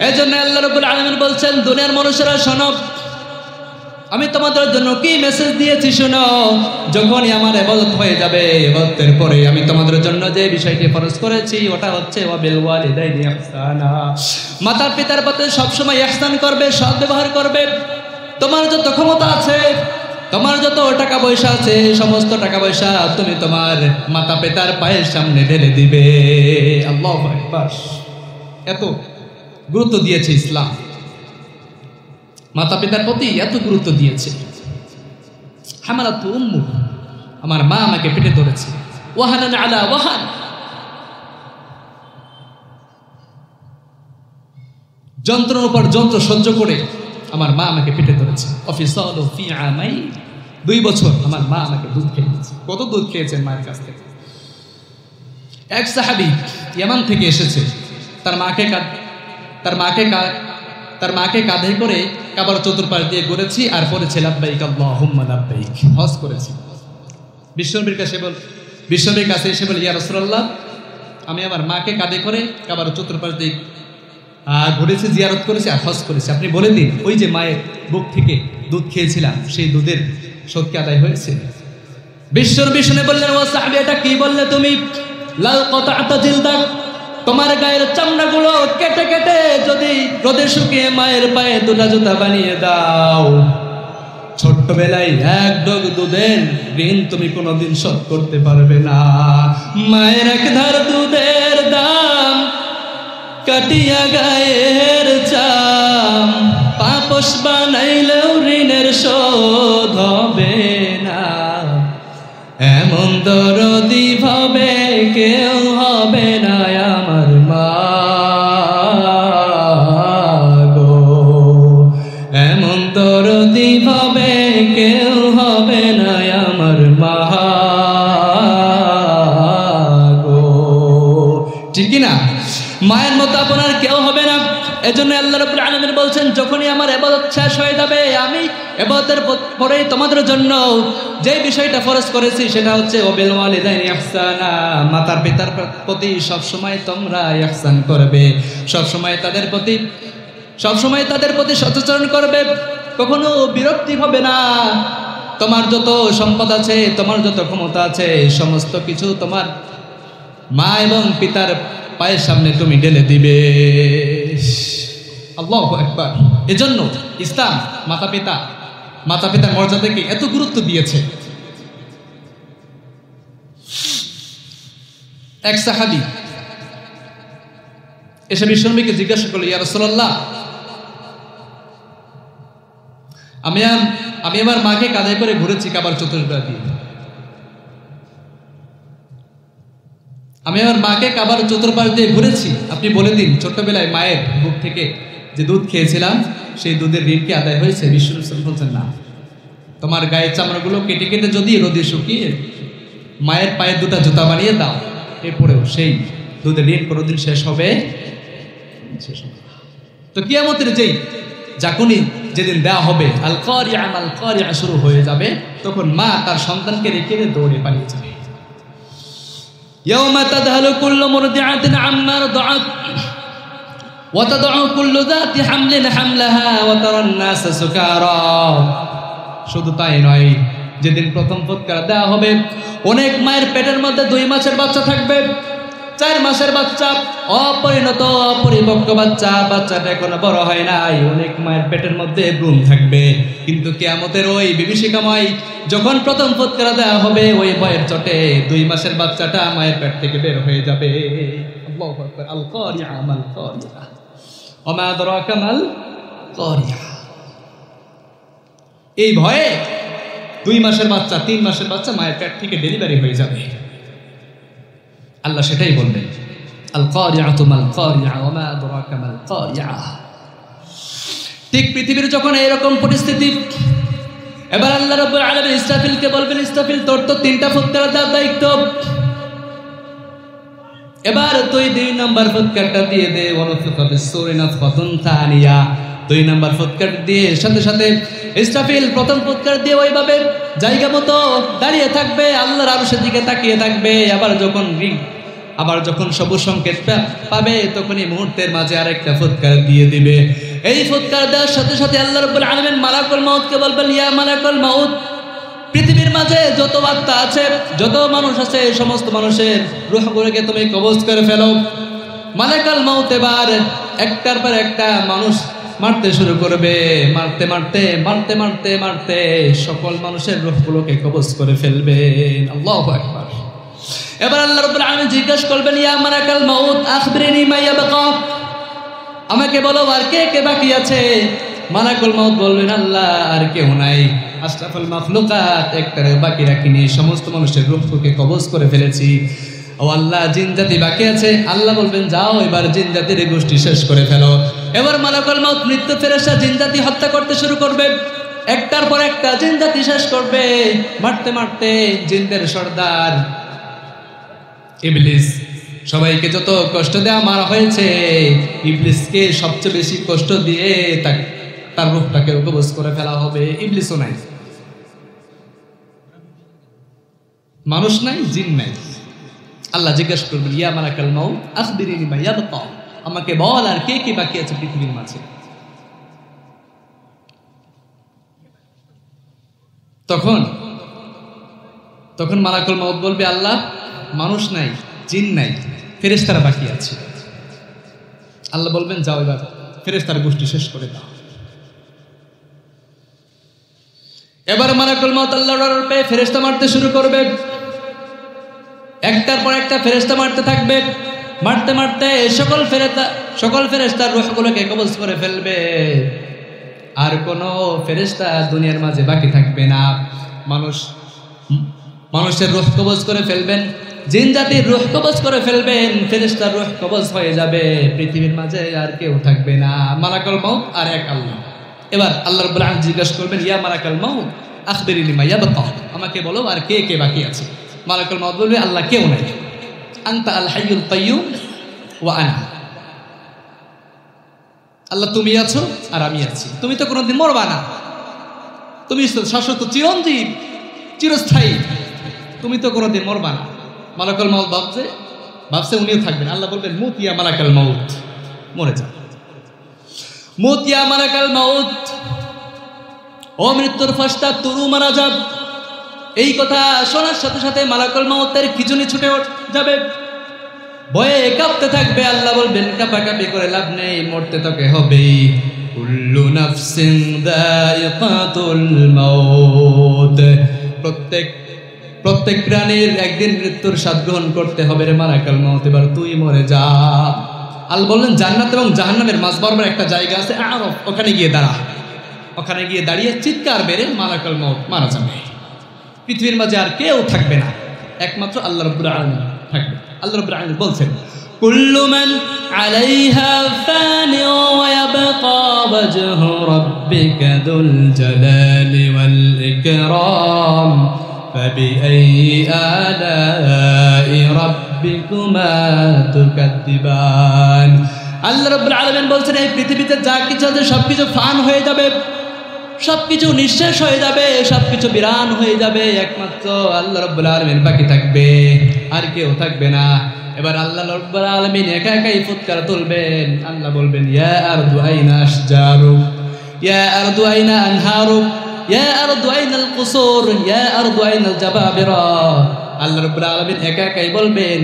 এজন্য আল্লাহ রাব্বুল আলামিন বলছেন, দুনিয়ার মানুষেরা শোনো, আমি তোমাদের জন্য কি মেসেজ দিয়েছি শোনো। যখনই আমার ইবাদত হয়ে যাবে, ইবাদতের পরে আমি তোমাদের জন্য যে বিষয়টি ফরজ করেছি ওটা হচ্ছে ওয়াবিল ওয়ালিদাইনি ইহসানা, মাতা পিতার প্রতি সবসময় ইহসান করবে, সৎ ব্যবহার করবে। তোমার যত ক্ষমতা আছে, তোমার যত টাকা পয়সা আছে, সমস্ত টাকা পয়সা তুমি তোমার মাতা পিতার পায়ের সামনে ঢেলে দিবে। আল্লাহু আকবার। এত গুরুত্ব দিয়েছে ইসলাম, মাতা পিতার প্রতি এত গুরুত্ব দিয়েছে। হামালাতু উম্মু, আমার মা আমাকে পেটে ধরেছে, ওয়াহানান আলা ওয়াহান, যন্ত্রের উপর যন্ত্র সহ্য করে আমার মা আমাকে পেটে ধরেছে। অফিসালু ফি আমাই, 2 বছর আমার মা আমাকে দুধ খেয়েছে। কত দুধ খেয়েছেন মায়ের কাছ থেকে। এক সাহাবী ইয়ামান থেকে এসেছে, তার মাকে কাঁধে করে কাবার চতুর্পাশ দিয়ে ঘুরেছি আর পড়েছে লাব্বাইক আল্লাহুম্মা লাব্বাইক, হজ করেছি। বিশ্বনবীর কাছে এসে বলে, ইয়া রাসূলুল্লাহ, আমি আমার মাকে কাঁধে করে কাবার চতুর্পাশ দিয়ে ঘুরেছি, জিয়ারত করেছি আর হজ করেছি। আপনি বলে দিন, ওই যে মায়ের বুক থেকে দুধ খেয়েছিলাম সেই দুধের শোধ আদায় হয়েছে? বিশ্বনবী শুনে বললেন, ও সাহাবী, এটা কি বললে তুমি? লাল কতাআতা জিলদাক, তোমার গায়ের চামড়াগুলো কেটে কেটে যদি রোদে শুকিয়ে মায়ের পায়ে 2টা জুতা বানিয়ে দাও, ছোট্টবেলায় 1 ডগ দুধের ঋণ তুমি কোনোদিন শোধ করতে পারবে না। মায়ের 1 ধার দুধের দাম কাটিয়া গায়ের চাম, পাপস বানাইলেও ঋণের শোধ হবে না। এমন দরদি ভাবে কেউ হবে না আমার মা গো, এমন দরদি ভাবে কেউ হবে না আমার মা গো। ঠিক না? মায়ের মতো আপনার কেউ হবে না। এজন্য আল্লাহ রাব্বুল আলামিন বলছেন, যখনই আমার ইবাদত শেষ হয়ে যাবে, আমি ইবাদতের পরেই তোমাদের জন্য যে বিষয়টা ফরজ করেছি সেটা হচ্ছে ওয়াবিল ওয়ালিদাইনি ইহসানা, মাতার পিতার প্রতি সবসময় তোমরা ইহসান করবে, সবসময় তাদের প্রতি সচেতন করবে, কখনো বিরক্তি হবে না। তোমার যত সম্পদ আছে, তোমার যত ক্ষমতা আছে, সমস্ত কিছু তোমার মা এবং পিতার পায়ের সামনে তুমি ঢেলে দিবে। আল্লাহু আকবার। এজন্য ইসলাম মাতা পিতার মর্যাদাকে এত গুরুত্ব দিয়েছে। এক সাহাবী এসে বিশ্বনবীকে জিজ্ঞাসা করলো, ইয়া রাসূলুল্লাহ, আমি আমার মাকে কাঁধে করে ঘুরেছি কাবার চতুর্পাশ দিয়ে, আমি আমার মাকে কাবার চতুর্পাশ দিয়ে ঘুরেছি, আপনি বলে দিন ছোট্টবেলায় মায়ের বুক থেকে যে দুধ খেয়েছিলাম সেই দুধের ঋণ কি আদায় হয়েছে? বিশ্বনবী বলছেন, না। তোমার গায়ের চামড়াগুলো কেটে কেটে যদি রোদে শুকিয়ে মায়ের পায়ে 2টা জুতা বানিয়ে দাও, এরপরেও সেই দুধের ঋণ কোনোদিন শেষ হবে? তো কিয়ামতের যেদিন দেওয়া হবে, আল কারিয়া শুরু হয়ে যাবে, তখন মা তার সন্তানকে রেখে দৌড়ে পালিয়ে যাবে। ইয়াউমা তাদহালু কুল্লু মুরদিআতিন আম্মা রাদআত ওয়া তাদউ কুল্লু যাতি হামলিন হামলাহা ওয়া তারান নাসা সুকারা। শুধু তাই নয়, যেদিন প্রথম ফুৎকার দেওয়া হবে, অনেক মায়ের পেটের মধ্যে 2 মাসের বাচ্চা থাকবে, 4 মাসের বাচ্চা, অপরিণত অপরিপক্ক বাচ্চাটা এখনো বড় হয় নাই, অনেক মায়ের পেটের মধ্যে ভ্রূণ থাকবে। কিন্তু কিয়ামতের ওই বিভীষিকাময় যখন প্রথম ফুৎকার দেওয়া হবে, ওই ভয়ের চোটে 2 মাসের বাচ্চাটা মায়ের পেট থেকে বের হয়ে যাবে। আল্লাহু আকবার। আল কারিয়া মাল কারিয়া ওয়া মা আদরাকা মাল কারিয়া। এই ভয়ে 2 মাসের বাচ্চা, 3 মাসের বাচ্চা মায়ের পেট থেকে ডেলিভারি হয়ে যাবে। আল্লাহ সেটাই বলবেন আল কারিআতু মাল কারিআ ওয়া মা আদরাকা মাল কারিআ। ঠিক পৃথিবীর যখন এরকম পরিস্থিতি, এবার আল্লাহ রাব্বুল আলামিন ইসরাফিলকে বলবেন, ইসরাফিল তোর তো 3টা ফুৎকার দেওয়ার দায়িত্ব, এবার তুই 2 নম্বর ফুৎকারটা দিয়ে দে। ওয়ানুফিখা ফিস-সূরি নাফখাতুন থানিয়া, 2 নম্বর ফুৎকার দিয়ে সাথে সাথে ইসরাফিল প্রথম ফুৎকার দিয়ে ওইভাবে জায়গা মতো দাঁড়িয়ে থাকবে, আল্লাহর আরশের দিকে তাকিয়ে থাকবে। আবার যখন সবুজ সংকেত পাবে তখনই মুহূর্তের মাঝে আরেকটা ফুৎকার দিয়ে দিবে। এই ফুৎকার দেওয়ার সাথে সাথে আল্লাহ রাব্বুল আলামিন মালাকুল মাউতকে বলবেন, ইয়া মালাকুল মাউত, পৃথিবীর মাঝে যত আত্মা আছে, যত মানুষ আছে, সমস্ত মানুষের রূহগুলোকে তুমি কবজ করে ফেলো। মালাকুল মাউত এবার একটার পর একটা মানুষ মারতে শুরু করবে, মারতে মারতে মারতে মারতে মারতে সকল মানুষের রূহগুলোকে কবজ করে ফেলবে। আল্লাহু আকবার। এবার আল্লাহ রাব্বুল আলামিন জিজ্ঞাসা করবেন, ইয়া মালাকুল মাউত আখবিরনি মা ইয়াবকা, আমাকে বলো আর কে কে বাকি আছে। মালাকুল মাউত বলবেন, আল্লাহ আর কেউ নাই, আশরাফুল মাখলুকাত একটারে বাকি রাখিনি, সমস্ত মানুষের রূহকে কবজ করে ফেলেছি। ও আল্লাহ, জিন জাতি বাকি আছে। আল্লাহ বলবেন, যাও এবার জিন জাতির গোষ্ঠী শেষ করে ফেলো। এবার মালাকুল মাউত মৃত্যু ফেরেশতা জিন জাতি হত্যা করতে শুরু করবে, একটার পর একটা জিন জাতি শেষ করবে। মারতে মারতে জিনদের সর্দার ইবলিস, সবাইকে যত কষ্ট দেওয়া মারা হয়েছে, ইবলিসকে সবচেয়ে বেশি কষ্ট দিয়ে তার রূহটাকে কবজ করে ফেলা হবে। ইবলিসও নাই, মানুষ নাই, জিন নাই। আল্লাহ জিজ্ঞাসা করবেন, ইয়া মালাকুল মাউত আখবিরনি মা ইয়াবকা, আমাকে বল আর কে কে বাকি আছে পৃথিবীর মাঝে। তখন মালাকুল মাউত বলবে, আল্লাহ মানুষ নাই, জিন নাই, ফেরেশতারা বাকি আছে। আল্লাহ বলবেন, যাও এবার ফেরেশতার গোষ্ঠী শেষ করে দাও। এবার মালাকুল মাউত আল্লাহর পেয়ে ফেরেশতা মারতে শুরু করবে, একটার পর একটা ফেরেশতা মারতে থাকবে। মারতে মারতে সকল ফেরেশতার রূহগুলোকে কবজ করে ফেলবে। আর কোনো ফেরেশতা দুনিয়ার মাঝে বাকি থাকবে না। মানুষের রূহ কবজ করে ফেলবেন, জিন জাতির রূহ কবজ করে ফেলবেন, ফেরেশতার রূহ কবজ হয়ে যাবে, পৃথিবীর মাঝে আর কেউ থাকবে না। মালাকুল মাউত আর এক আল্লাহ। এবার আল্লাহ রাব্বুল আলামিন জিজ্ঞাসা করবেন, ইয়া মালাকুল মাউত আখবিরনি মা ইয়াবকা, আমাকে বলো আর কে কে বাকি আছে। মালাকুল মাউত বলবে, আল্লাহ কেউ নাই, আনতা আল হাইয়ুল কাইয়্যুম ওয়া আনা, আল্লাহ তুমি আছো আর আমি আছি, তুমি তো কোনোদিন মরবা না, তুমি শাশ্বত চিরঞ্জীব চিরস্থায়ী, তুমি তো কোনোদিন মরবা না। মালাকুল মাউত ভাবছে উনিও থাকবেন। আল্লাহ বলবেন, মুত ইয়া মালাকুল মাউত, মরে যাও, মুত ইয়া মালাকুল মাউত, ও মৃত্যুর ফাশতা তুরু মারা যাব। এই কথা শোনার সাথে সাথে মালাকুল মাউতের খিঁচুনি ছুটে যাবে, ভয়ে কাঁপতে থাকবে। আল্লাহ বলবেন, কাঁপাকাঁপি করে লাভ নেই, মরতে তোকে হবেই। কুল্লু নাফসিন যায়িকাতুল মাউত, প্রত্যেক প্রাণীর একদিন মৃত্যুর স্বাদ গ্রহণ করতে হবে রে মালাকুল মাউত, এবার তুই মরে যা। আল্লাহ বললেন, জান্নাত এবং জাহান্নামের মাঝ বরাবর একটা জায়গা আছে আরব, ওখানে গিয়ে দাঁড়া। ওখানে গিয়ে দাঁড়িয়ে চিৎকার বেড়ে মালাকুল মাউত মারা যাবে। পৃথিবীর মাঝে আর কেউ থাকবে না, একমাত্র আল্লাহ রাব্বুল আলামিন থাকবে। আল্লাহ রাব্বুল আলামিন বলছেন, কুল্লু মান আলাইহা ফানি ওয়া ইয়াবকা ওয়াজহু রাব্বিকা যুল জালালি ওয়াল ইকরাম ফাবিআইয়ি আলাই রাব্বিকুমা তুকাদ্দিবান। আল্লাহ রাব্বুল আলামিন বলছেন, এই পৃথিবীতে যা কিছু আছে সবকিছু ফান হয়ে যাবে, সবকিছু নিঃশেষ হয়ে যাবে, সবকিছু বিরান হয়ে যাবে, একমাত্র আল্লাহ রাব্বুল আলামিন বাকি থাকবে, আর কেউ থাকবে না। এবার আল্লাহ রাব্বুল আলামিন একা একাই ফুৎকার তুলবেন। আল্লাহ বলবেন, ইয়া আরদু আইনা আশজারুক, ইয়া আরদু আইনা আনহারুক, ইয়া আরদু আইনাল কুসুর, ইয়া আরদু আইনাল জাবাবিরা। আল্লাহ রাব্বুল আলামিন একা একাই বলবেন,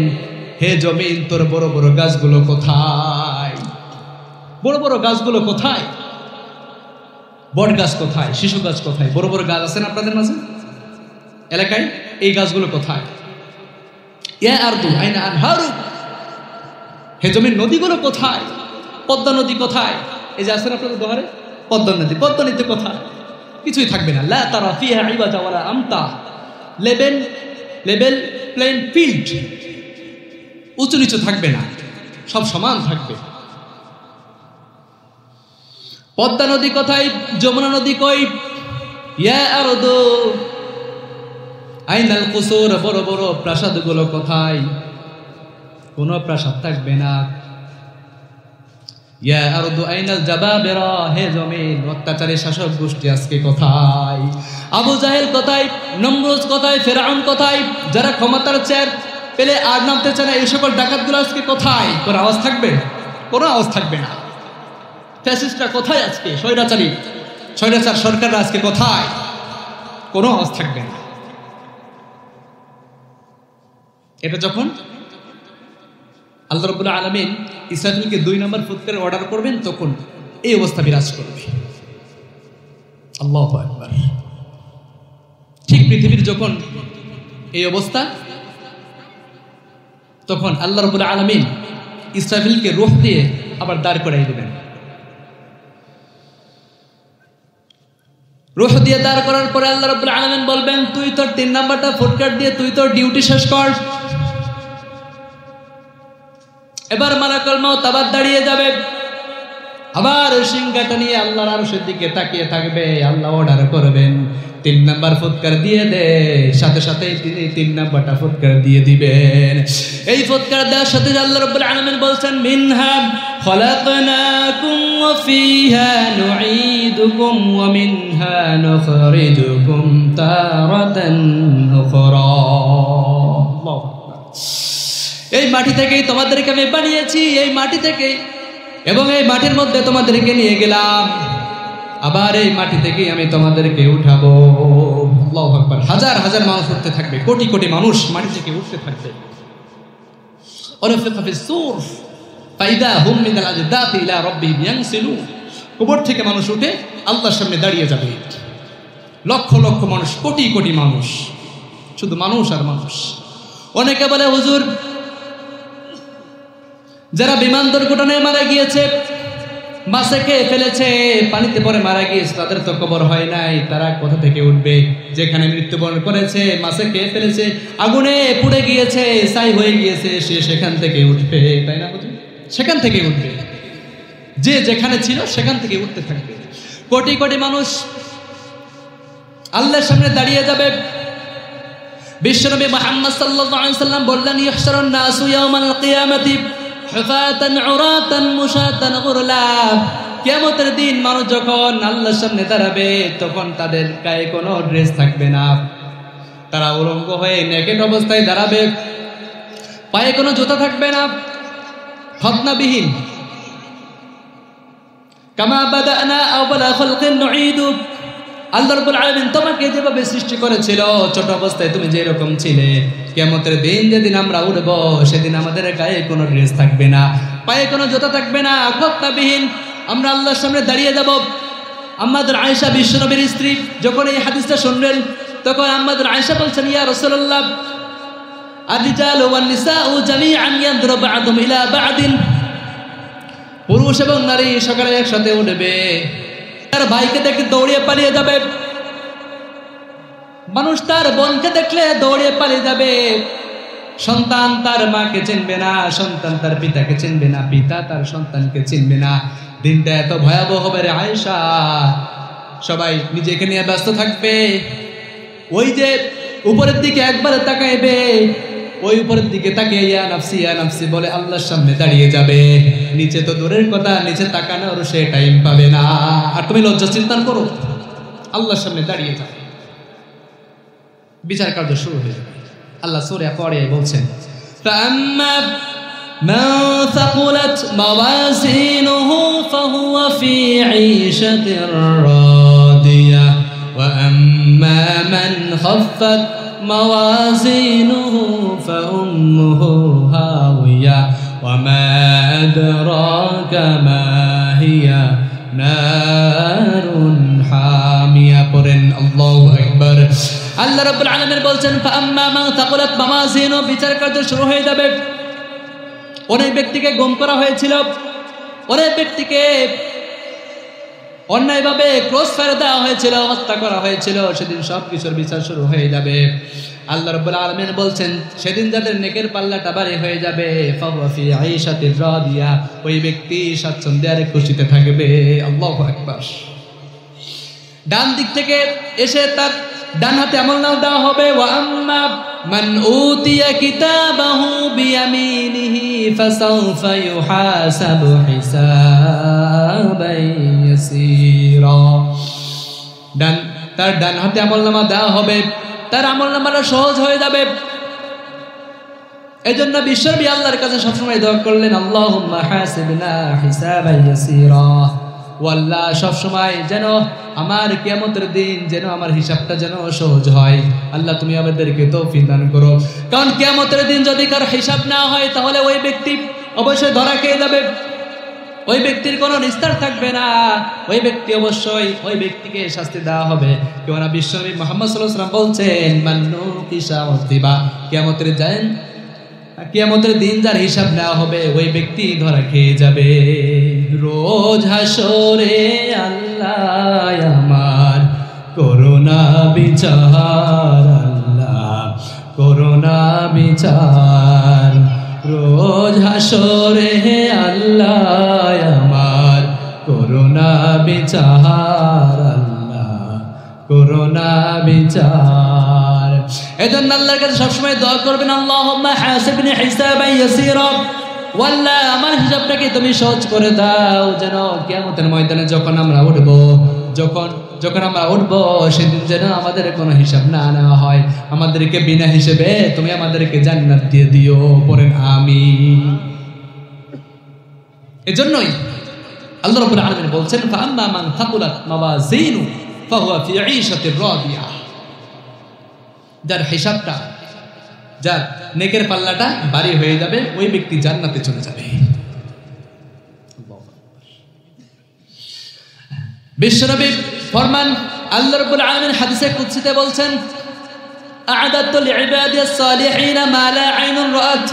হে জমিন তোর বড় বড় গাছগুলো কোথায়, বড় বড় গাছগুলো কোথায়, বট গাছ কোথায়, শিশু গাছ কোথায়, বড় বড় গাছ আছে না আপনাদের মাঝে এলাকায়, এই গাছগুলো কোথায়। ইয়া আরদু আইনা আনহারুক, হে জমির নদীগুলো কোথায়, পদ্মা নদী কোথায়, এই যে আছেন আপনাদের দোহারে পদ্মা নদী, পদ্মা নদী কোথায়, কিছুই থাকবে না। লা তারা ফিহা ইওয়াজা ওয়ালা আমতা, লেভেল প্লেন ফিল্ড, উঁচু নিচু থাকবে না, সব সমান থাকবে। পদ্মা নদী কোথায়, যমুনা নদী কই? ইয়া আরদু আইনাল কুসুর, বড় বড় প্রাসাদগুলো কোথায়? কোনো প্রাসাদ থাকবে না। ইয়া আরদু আইনাল জাবাবিরা, হে জমিন অত্যাচারী শাসক গোষ্ঠী আজকে কোথায়? আবু জাহেল কোথায়? নমরুদ কোথায়? ফেরাউন কোথায়? যারা ক্ষমতার চেয়ার পেলে আর নামতে চায় না, এই সকল ডাকাতগুলো আজকে কোথায়? কোনো আওয়াজ থাকবে? কোনো আওয়াজ থাকবে না। ফ্যাসিস্টরা কোথায় আজকে? স্বৈরাচার সরকাররা আজকে কোথায়? কোনো আওয়াজ থাকবে না। এটা যখন আল্লাহ রাব্বুল আলামিন ইসরাফিলকে 2 নম্বর ফুৎকারের অর্ডার করবেন, তখন এই অবস্থা বিরাজ করবে। আল্লাহু আকবার। ঠিক পৃথিবীর যখন এই অবস্থা, তখন আল্লাহ রাব্বুল আলামিন ইসরাফিলকে রূহ দিয়ে আবার দাঁড় করাই দেবেন। রূহ দিয়ে দাঁড় করার পরে আল্লাহ রাব্বুল আলামিন বলবেন, তুই তোর 3 নাম্বারটা ফুৎকার দিয়ে তুই তোর ডিউটি শেষ কর। এবার মালাকুল মউত আবার দাঁড়িয়ে যাবে, আবার সিংহাটা নিয়ে আল্লাহর আরশের দিকে তাকিয়ে থাকবে। আল্লাহ অর্ডার করবেন, 3 নাম্বার ফুৎকার দিয়ে দে। সাথে সাথে তিনি 3 নাম্বারটা ফুৎকার দিয়ে দিবেন। এই ফুৎকার দেওয়ার সাথে আল্লাহ রাব্বুল আলামিন বলছেন, মিনহা খলাকনাকুম ওয়া ফিহা নুঈদুকুম ওয়া মিনহা নুখরিজুকুম তারাতান উখরা। আল্লাহু আকবার। এই মাটি থেকেই তোমাদেরকে আমি বানিয়েছি, এই মাটি থেকে, এবং এই মাটির মধ্যে তোমাদেরকে নিয়ে গেলাম, আবার এই মাটি থেকেই আমি তোমাদেরকে উঠাবো। আল্লাহু আকবার। হাজার হাজার মানুষ উঠতে থাকবে, কোটি কোটি মানুষ মাটি থেকে উঠতে থাকবে। ওয়ানফিখা ফিস-সূর ফাইদা হুম মিনাল আজদাতি ইলা রাব্বিহিম ইয়ানসিলুন। কবর থেকে মানুষ উঠে আল্লাহর সামনে দাঁড়িয়ে যাবে। লক্ষ লক্ষ মানুষ, কোটি কোটি মানুষ, শুধু মানুষ আর মানুষ। অনেকে বলে, হুজুর যারা বিমান দুর্ঘটনায় মারা গিয়েছে, মাছে খেয়ে ফেলেছে, পানিতে পরে মারা গিয়েছে, তাদের তো কবর হয় নাই, তারা কোথা থেকে উঠবে? যেখানে মৃত্যুবরণ করেছে, মাছে খেয়ে ফেলেছে, আগুনে পুড়ে গিয়েছে, ছাই হয়ে গিয়েছে, সে সেখান থেকে উঠবে, তাই না? সেখান থেকে উঠবে, যে যেখানে ছিল সেখান থেকে উঠতে থাকবে। কোটি কোটি মানুষ আল্লাহর সামনে দাঁড়িয়ে যাবে। বিশ্বনবী মুহাম্মদ সাল্লাল্লাহু আলাইহি সাল্লাম বললেন, ইহশারুন নাসু ইয়াওমাল কিয়ামাতি হুফাতান উরাতান মুশাতান গুরলা। কিয়ামতের দিন মানুষ যখন আল্লাহর সামনে দাঁড়াবে, তখন তাদের গায়ে কোনো ড্রেস থাকবে না, তারা উলঙ্গ হয়ে নেকেড অবস্থায় দাঁড়াবে, পায়ে কোনো জুতা থাকবে না, খতনাবিহীন। কামা বাদানা আওয়ালা খালকিন নুঈদু। আল্লাহ রাব্বুল আলামিন তোমাকে যেভাবে সৃষ্টি করেছিল, ছোট অবস্থায় তুমি যে রকম ছিলে, কিয়ামতের দিন যেদিন আমরা উঠব, সেদিন আমাদের গায়ে কোনো ড্রেস থাকবে না, পায়ে কোনো জুতা থাকবে না, খতনাবিহীন আমরা আল্লাহর সামনে দাঁড়িয়ে যাব। আম্মাদের আয়েশা, বিশ্বনবীর স্ত্রী, যখন এই হাদিসটা শুনলেন, তখন আম্মাদের আয়েশা বলছেন, ইয়া রাসূলুল্লাহ, আর-রিজালু ওয়ান-নিসাউ জামিআন ইয়ানদুরু বা'দুহুম ইলা বা'দিন। পুরুষ এবং নারী সকালে একসাথে উঠবে, তার ভাইকে দেখে দৌড়িয়ে পালিয়ে যাবে, মানুষ তার বোনকে দেখলে দৌড়িয়ে পালিয়ে যাবে, সন্তান তার মাকে চিনবে না, সন্তান তার পিতাকে চিনবে না, পিতা তার সন্তানকে চিনবে না। দিনটা এত ভয়াবহ হবে রে আয়েশা, সবাই নিজেকে নিয়ে ব্যস্ত থাকবে। ওই যে উপরের দিকে একবার তাকাইবে, ওই উপরের দিকে তাকিয়ে ইয়া নাফসি বলে আল্লাহর সামনে দাঁড়িয়ে যাবে। নিচে তো দূরের কথা, নিচে তাকানোর সে টাইম পাবে না। আর তুমি লজ্জা চিন্তা করো, আল্লাহর সামনে দাঁড়িয়ে যাবে, বিচার কার্য শুরু হয়ে যাবে। আল্লাহ সূরা পড়ে বলছেন, ফাআম্মা মান সাকুলাত মাওয়াজিনুহু ফাহুয়া ফি ঈশাতির রাদিয়া ওয়া আম্মা মান খাফফাত মাওয়াজিনুহু ফাউম্মুহু হাওিয়া ওয়া মা আদরাকা মা হিয়া নারুন হামিয়া। পড়েন আল্লাহু আকবার। আল্লাহ রাব্বুল আলামিন বলছেন, ফাআম্মা মান সাকুলাত মাওয়াজিনুহু, বিচার কার্য শুরু হয়ে যাবে। অনেক ব্যক্তিকে গুম করা হয়েছিল, অনেক ব্যক্তিকে অন্যায়ভাবে ক্রস ফায়ার দেওয়া হয়েছিল, হত্যা করা হয়েছিল, সেদিন সব কিছুর বিচার শুরু হয়ে যাবে। আল্লাহ রাব্বুল আলামিন বলছেন সেদিন যাদের নেকের পাল্লাটা ভারী হয়ে যাবে ফাহুয়া ফি আইশাতির রাদিয়া, ওই ব্যক্তি স্বাচ্ছন্দ্যে আর খুশিতে থাকবে। আল্লাহু আকবার। ডান দিক থেকে এসে তার ডান হাতে আমলনামা দেওয়া হবে। ওয়া আম্মা মান উতিয়া কিতাবাহু বিয়ামিনিহি ফাসাউফা ইউহাসাবু হিসাবান ইয়াসীরা। তার ডান হাতে আমলনামা দেওয়া হবে, তার আমলনামাটা সহজ হয়ে যাবে। এজন্য বিশ্বনবী আল্লাহর কাছে সবসময় দোয়া করলেন, আল্লাহুম্মা হাসিবনা হিসাবান ইয়াসীরা। ও আল্লাহ, সবসময় যেন আমার কিয়ামতের দিন যেন আমার হিসাবটা যেন সহজ হয়। আল্লাহ তুমি আমাদেরকে তৌফিক দান করো। কারণ কিয়ামতের দিন যদি কার হিসাব না হয় তাহলে ওই ব্যক্তি অবশ্যই ধরা খেয়ে যাবে, ওই ব্যক্তির কোনো নিস্তার থাকবে না, ওই ব্যক্তি অবশ্যই ওই ব্যক্তিকে শাস্তি দেওয়া হবে। কেননা বিশ্বনবী মুহাম্মদ সাল্লাল্লাহু আলাইহি ওয়াসাল্লাম বলছেন, মান্নু কিসা ওয়াতিবা, কিয়ামতের দিন যার হিসাব নেওয়া হবে ওই ব্যক্তি ধরা খেয়ে যাবে। রোজ হাসরে আল্লাহ আমার করোনা বিচার, আল্লাহ করোনা বিচার। রোজ হাসরে আল্লাহ আমার করোনা বিচার, আল্লাহ করোনা বিচার। এজন্য আল্লাহর কাছে সবসময় দোয়া করবেন, আল্লাহুম্মা হাসিবনি হিসাবান ইয়াসীরা। আল্লাহ আমার হিসাবটাকে তুমি সহজ করে দাও, যেন কিয়ামতের ময়দানে যখন আমরা উঠবো সেদিন যেন আমাদের কোনো হিসাব না নেওয়া হয়, আমাদেরকে বিনা হিসেবে তুমি আমাদেরকে জান্নাত দিয়ে দিও। পড়েন আমিন। এজন্যই আল্লাহ রাব্বুল আলামিন বলছেন, ফাআম্মা মান থাকুলাত মাওয়াজিনু ফাহুয়া ফি ঈশাতির রাদিয়া। যার হিসাবটা, যার নেকের পাল্লাটা ভারী হয়ে যাবে ওই ব্যক্তি জান্নাতে চলে যাবে। বিশ্বনবী ফরমান, আল্লাহ রাব্বুল আলামিন হাদিসে কুদসিতে বলছেন, আ'দাতু লিইবাদিস সালিহিন মা লা আইনুন রাআত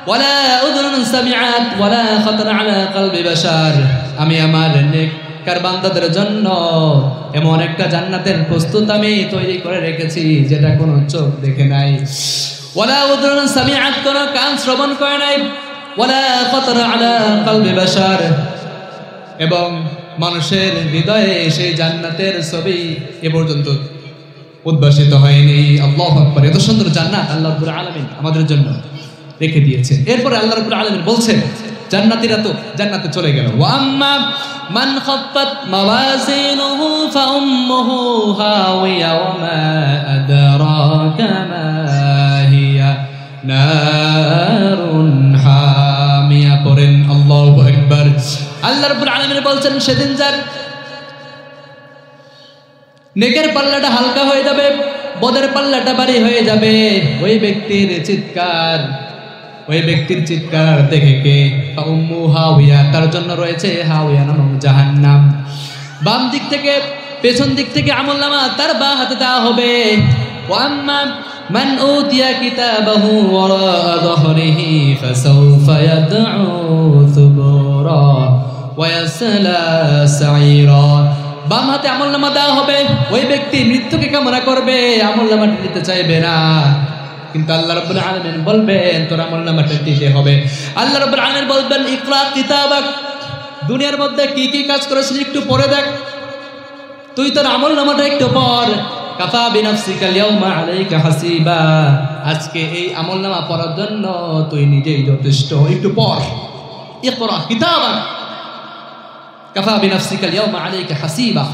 ওয়ালা উযুনুন সামিআত ওয়ালা খাতারা আলা কলবি বাশার। আমি আমার নেককার বান্দাদের জন্য এমন একটা জান্নাতের প্রস্তুত আমি তৈরি করে রেখেছি যেটা কোনো চোখ দেখে নাই, ওয়ালা উযুনুন সামিআত, কোনো কান শ্রবণ করে নাই, ওয়ালা খাতারা আলা কলবি বাশার, এবং মানুষের হৃদয়ে সেই জান্নাতের ছবি এ পর্যন্ত উদ্ভাসিত হয়নি। আল্লাহু আকবার। এত সুন্দর জান্নাত আল্লাহ রাব্বুল আলামিন আমাদের জন্য রেখে দিয়েছেন। এরপরে আল্লাহ রাব্বুল আলামিন বলছেন, জান্নাতীরা তো জান্নাতে চলে গেল। ওয়া আম্মা মান খাফফাত মাওয়াজিনুহু ফাউম্মুহু হাওিয়া ওয়া মা আদরাকা মা হিয়া নারুন হামিয়া। পড়েন আল্লাহু আকবার। আল্লাহ রাব্বুল আলামিন বলছেন, সেদিন যার নেকের পাল্লাটা হালকা হয়ে যাবে, বদের পাল্লাটা ভারী হয়ে যাবে, ওই ব্যক্তির চিৎকার দেখে কে? উম্মু হাওিয়া, তার জন্য রয়েছে হাওিয়া নামক জাহান্নাম। বাম দিক থেকে পেছন দিক থেকে আমলনামা তার বাঁ হাতে দেওয়া হবে। ওয়া আম্মা মান উতিয়া কিতাবাহু ওয়ারা যহরিহি ফাসাউফা ইয়াদউ সুবুরা ওয়া ইয়াসলা সাইরা। বাম হাতে আমলনামা দেওয়া হবে, ওই ব্যক্তি মৃত্যুকে কামনা করবে, আমলনামাটি নিতে চাইবে না, কিন্তু আল্লাহ রাব্বুল আলামিন বলবেন তোর আমলনামাটা দিতে হবে। আল্লাহ রাব্বুল আলামিন বলবেন, ইকরা কিতাবাক, দুনিয়ার মধ্যে কি কি কাজ করেছিস একটু পড়ে দেখ, তুই তোর আমলনামাটা একটু পড়। কাফা বিনাফসিকা ইয়াউমা আলাইকা হাসিবা, আজকে এই আমলনামা পড়ার জন্য তুই নিজেই যথেষ্ট, একটু পড়। ইকরা কিতাবাক কাফা বিনাফসিকা ইয়াউমা আলাইকা হাসিবা।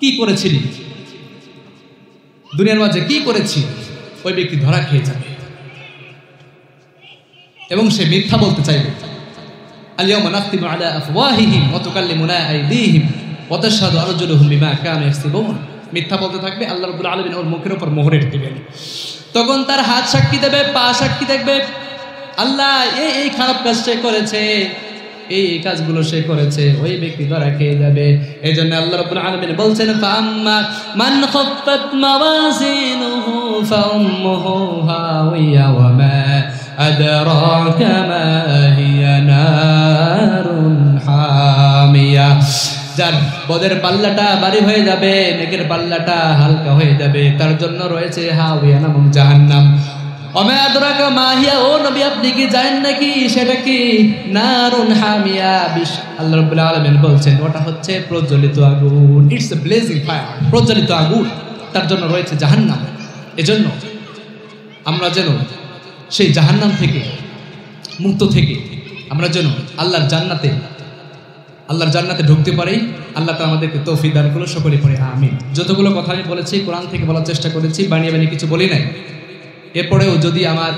কি করেছিলি দুনিয়ার মাঝে, কি করেছি, ওই ব্যক্তি ধরা খেয়ে যাবে এবং সে মিথ্যা বলতে চাইবে। আল-ইয়াউমা নাখতিমু আলা আফওয়াহিহিম ওয়া তুকাল্লিমুনা আইদিহিম ওয়া তাশহাদু আরজুলুহুম বিমা কানু ইয়াকসিবুন। মিথ্যা বলতে থাকবে, আল্লাহ রাব্বুল আলামিন ওর মুখের উপর মোহর দিবেন। তখন তার হাত সাক্ষী দেবে, পা সাক্ষী দেখবে, আল্লাহ এই খারাপ কাজ সে করেছে, এই কাজগুলো সে করেছে, ওই ব্যক্তি ধরা খেয়ে যাবে। এই জন্য আল্লাহ রাব্বুল আলামিন বলছেন, ফাআম্মা মান খাফফাত মাওয়াজিনুহু ফাউম্মুহু হাওিয়া ওয়া মা আদরাকা মা হিয়া নারুন হামিয়া। যার পদের পাল্লাটা ভারী হয়ে যাবে, নেকের পাল্লাটা হালকা হয়ে যাবে, তার জন্য রয়েছে হাওয়া নামক জাহান্নাম। ওমা আদরাকা মা হিয়া, ও নবী আপনি কি জানেন নাকি সেটা কি? নারুন হামিয়া, আল্লাহ রাব্বুল আলামিন বলছেন ওটা হচ্ছে প্রজ্বলিত আগুন। ইটস এ ব্লেজিং ফায়ার, প্রজ্বলিত আগুন, তার জন্য রয়েছে জাহান্নাম। এজন্য আমরা যেন সেই জাহান্নাম থেকে মুক্ত থেকে আমরা যেন আল্লাহর জান্নাতে ঢুকতে পারি। আল্লাহ তাআলা আমাদেরকে তৌফিক দান করুন, সকলে পড়ে আমিন। যতগুলো কথা আমি বলেছি কোরআন থেকে বলার চেষ্টা করেছি, বানিয়ে বানিয়ে কিছু বলি নাই। এরপরেও যদি আমার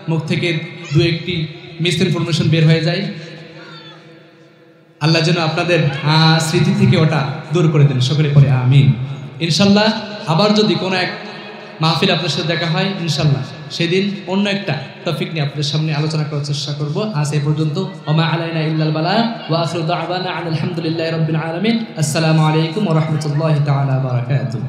মুখ থেকে দু একটি মিস ইনফরমেশন বের হয়ে যায়, আল্লাহ যেন আপনাদের স্মৃতি থেকে ওটা দূর করে দেন, সকলে পড়ে আমিন। ইনশাল্লাহ আবার যদি কোনো এক মাহফিল আপনার সাথে দেখা হয়, ইনশাল্লাহ সেদিন অন্য একটা টপিক নিয়ে আপনাদের সামনে আলোচনা করার চেষ্টা করব। আজ এই পর্যন্ত। ওমা আলাইনা ইল্লাল বালাগ ওয়া আখিরু দাওয়ানা আলহামদুলিল্লাহি রাব্বিল আলামিন। আসসালামু আলাইকুম ওয়া রাহমাতুল্লাহি তাআলা ওয়া বারাকাতুহু।